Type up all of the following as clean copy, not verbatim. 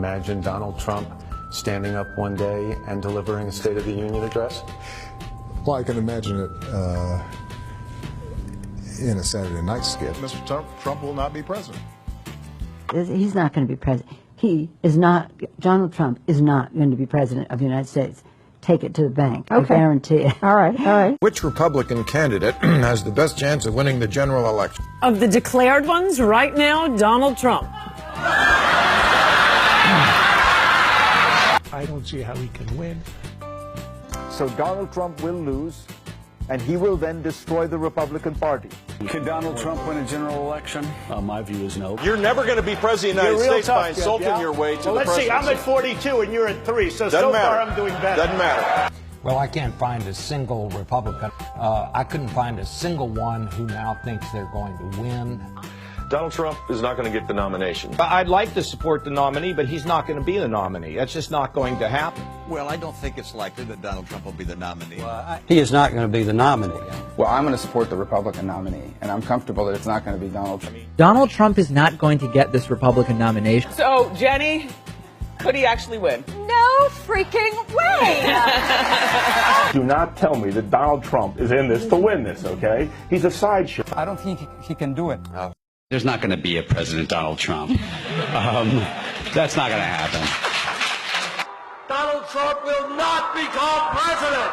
imagine Donald Trump standing up one day and delivering a State of the Union address? Well, I can imagine it in a Saturday night skit. Mr. Trump will not be president. He's not going to be president. Donald Trump is not going to be president of the United States. Take it to the bank. Okay. I guarantee it. All right. Which Republican candidate has the best chance of winning the general election? Of the declared ones, right now, Donald Trump. I don't see how he can win. So Donald Trump will lose, and he will then destroy the Republican Party. Can Donald Trump win a general election? My view is no. You're never going to be president of the United States by insulting your way to the presidency. Let's see, I'm at 42 and you're at 3, so far I'm doing better. Doesn't matter. Well, I can't find a single Republican. I couldn't find a single one who now thinks they're going to win. Donald Trump is not going to get the nomination. I'd like to support the nominee, but he's not going to be the nominee. That's just not going to happen. Well, I don't think it's likely that Donald Trump will be the nominee. He is not going to be the nominee. Well, I'm going to support the Republican nominee, and I'm comfortable that it's not going to be Donald Trump. Donald Trump is not going to get this Republican nomination. So, Jenny, could he actually win? No freaking way! Do not tell me that Donald Trump is in this to win this, okay? He's a sideshow. I don't think he can do it. There's not going to be a President Donald Trump. That's not going to happen. Donald Trump will not become president.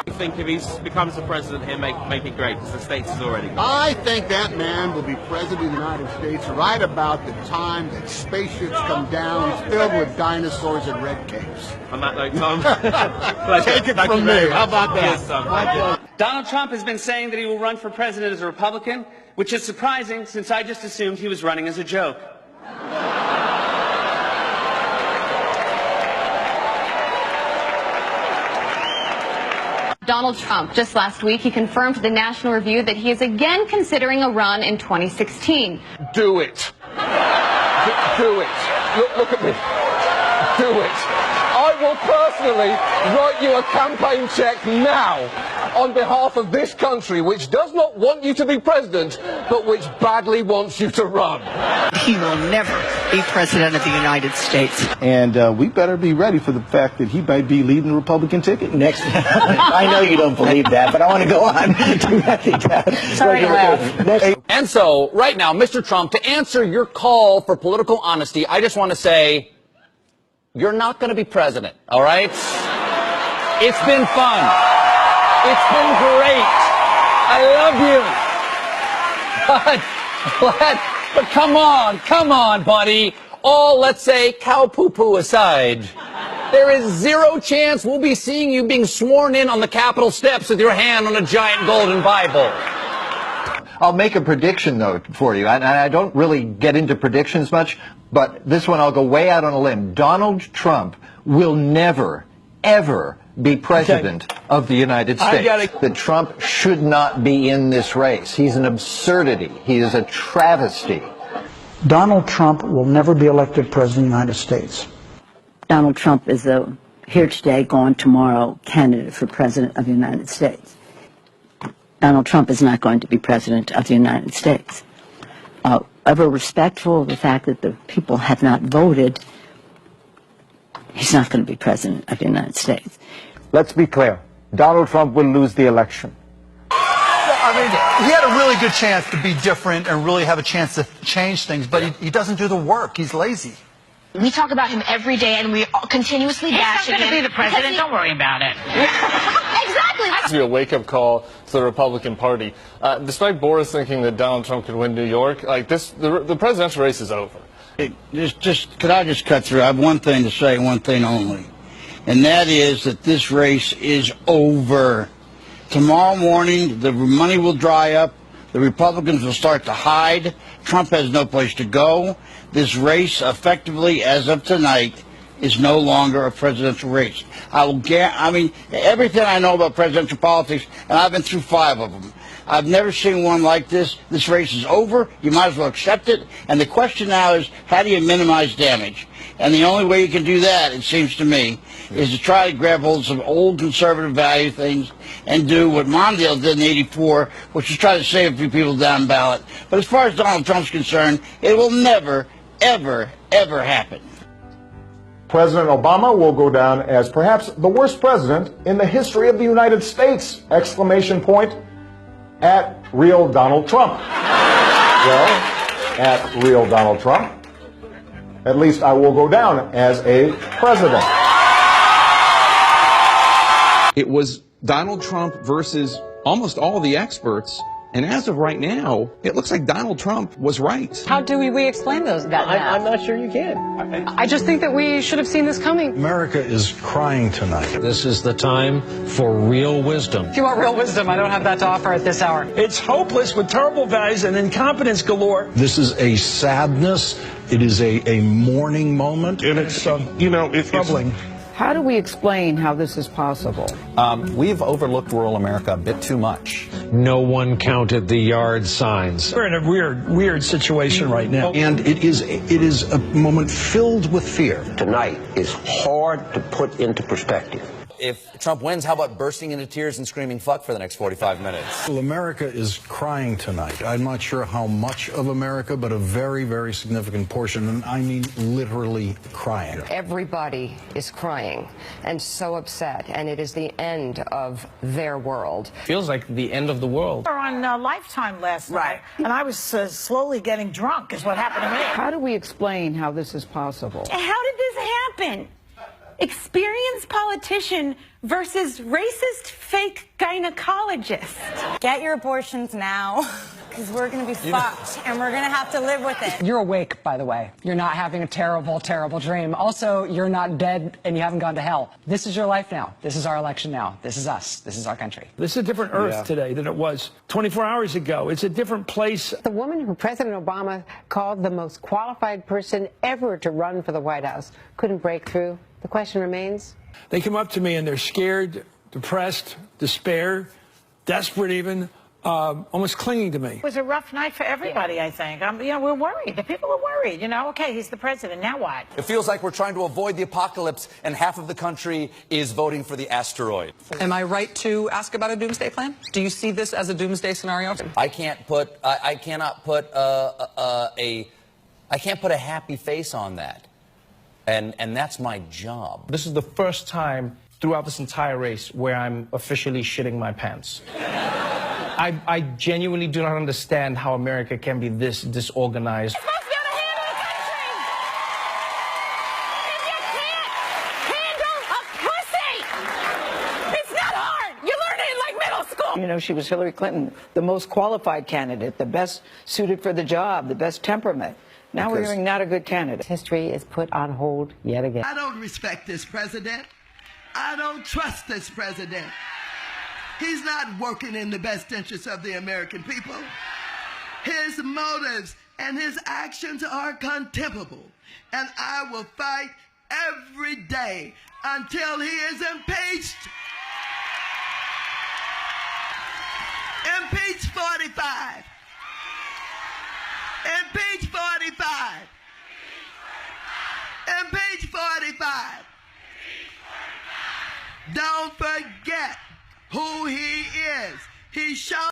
I think if he becomes the president, he'll make it great, because the states is already gone. I think that man will be president of the United States right about the time that spaceships come down filled with dinosaurs and red capes. On that note, Tom. Take it from me. How about that? Yes, Tom. Donald Trump has been saying that he will run for president as a Republican, which is surprising since I just assumed he was running as a joke. Donald Trump, just last week, he confirmed to the National Review that he is again considering a run in 2016. Do it. Do it. Look at me. Do it. I will personally write you a campaign check now on behalf of this country, which does not want you to be president, but which badly wants you to run. He will never be president of the United States. And we better be ready for the fact that he might be leading the Republican ticket next. I know you don't believe that, but I want to go on to that. And so, right now, Mr. Trump, to answer your call for political honesty, I just want to say, you're not going to be president, all right? It's been fun. It's been great. I love you. But come on, buddy. All, let's say, cow poo-poo aside, there is zero chance we'll be seeing you being sworn in on the Capitol steps with your hand on a giant golden Bible. I'll make a prediction, though, for you. And I don't really get into predictions much, but this one I'll go way out on a limb. Donald Trump will never, ever be president of the United States. That Trump should not be in this race. He's an absurdity. He is a travesty. Donald Trump will never be elected president of the United States. Donald Trump is a here today, gone tomorrow candidate for president of the United States. Donald Trump is not going to be president of the United States. Ever respectful of the fact that the people have not voted, he's not going to be president of the United States. Let's be clear. Donald Trump will lose the election. I mean, he had a really good chance to be different and really have a chance to change things, but he doesn't do the work. He's lazy. We talk about him every day, and we continuously bash him. He's not going to be the president. Don't worry about it. Exactly. This will be a wake-up call to the Republican Party. Despite Boris thinking that Donald Trump could win New York, the presidential race is over. Could I just cut through? I have one thing to say, one thing only, and that is that this race is over. Tomorrow morning, the money will dry up. The Republicans will start to hide. Trump has no place to go. This race, effectively, as of tonight, is no longer a presidential race. I mean, everything I know about presidential politics, and I've been through 5 of them, I've never seen one like this. This race is over. You might as well accept it. And the question now is, how do you minimize damage? And the only way you can do that, it seems to me, is to try to grab hold of some old conservative value things and do what Mondale did in '84, which is try to save a few people down ballot. But as far as Donald Trump's concerned, it will never, ever, ever happen. President Obama will go down as perhaps the worst president in the history of the United States! Exclamation point at real Donald Trump. Well, at real Donald Trump, at least I will go down as a president. It was Donald Trump versus almost all the experts. And as of right now, it looks like Donald Trump was right. How do we explain that? I'm not sure you can. I just think that we should have seen this coming. America is crying tonight. This is the time for real wisdom. If you want real wisdom, I don't have that to offer at this hour. It's hopeless with terrible values and incompetence galore. This is a sadness. It is a mourning moment. And it's, it's troubling. How do we explain how this is possible? We've overlooked rural America a bit too much. No one counted the yard signs. We're in a weird situation right now. And it is a moment filled with fear. Tonight is hard to put into perspective. If Trump wins, how about bursting into tears and screaming fuck for the next 45 minutes? Well, America is crying tonight. I'm not sure how much of America, but a very, very significant portion, and I mean literally crying. Everybody is crying and so upset, and it is the end of their world. Feels like the end of the world. We were on Lifetime last night, and I was slowly getting drunk is what happened to me. How do we explain how this is possible? How did this happen? Experienced politician versus racist fake gynecologist. Get your abortions now, because we're going to be fucked, and we're going to have to live with it. You're awake, by the way. You're not having a terrible, terrible dream. Also, you're not dead and you haven't gone to hell. This is your life now. This is our election now. This is us. This is our country. This is a different Earth today than it was 24 hours ago. It's a different place. The woman who President Obama called the most qualified person ever to run for the White House couldn't break through. The question remains. They come up to me and they're scared, depressed, despair, desperate even, almost clinging to me. It was a rough night for everybody, I think. We're worried. The people are worried. Okay, he's the president. Now what? It feels like we're trying to avoid the apocalypse, and half of the country is voting for the asteroid. Am I right to ask about a doomsday plan? Do you see this as a doomsday scenario? I cannot put a happy face on that. And that's my job. This is the first time throughout this entire race where I'm officially shitting my pants. I genuinely do not understand how America can be this disorganized. You're supposed to be able to handle the country! If you can't handle a pussy, it's not hard. You learn it in like middle school. She was Hillary Clinton, the most qualified candidate, the best suited for the job, the best temperament. Now we're hearing not a good candidate. History is put on hold yet again. I don't respect this president. I don't trust this president. He's not working in the best interest of the American people. His motives and his actions are contemptible. And I will fight every day until he is impeached. Impeach 45. Impeach 45. Impeach 45. Don't forget who he is. He showed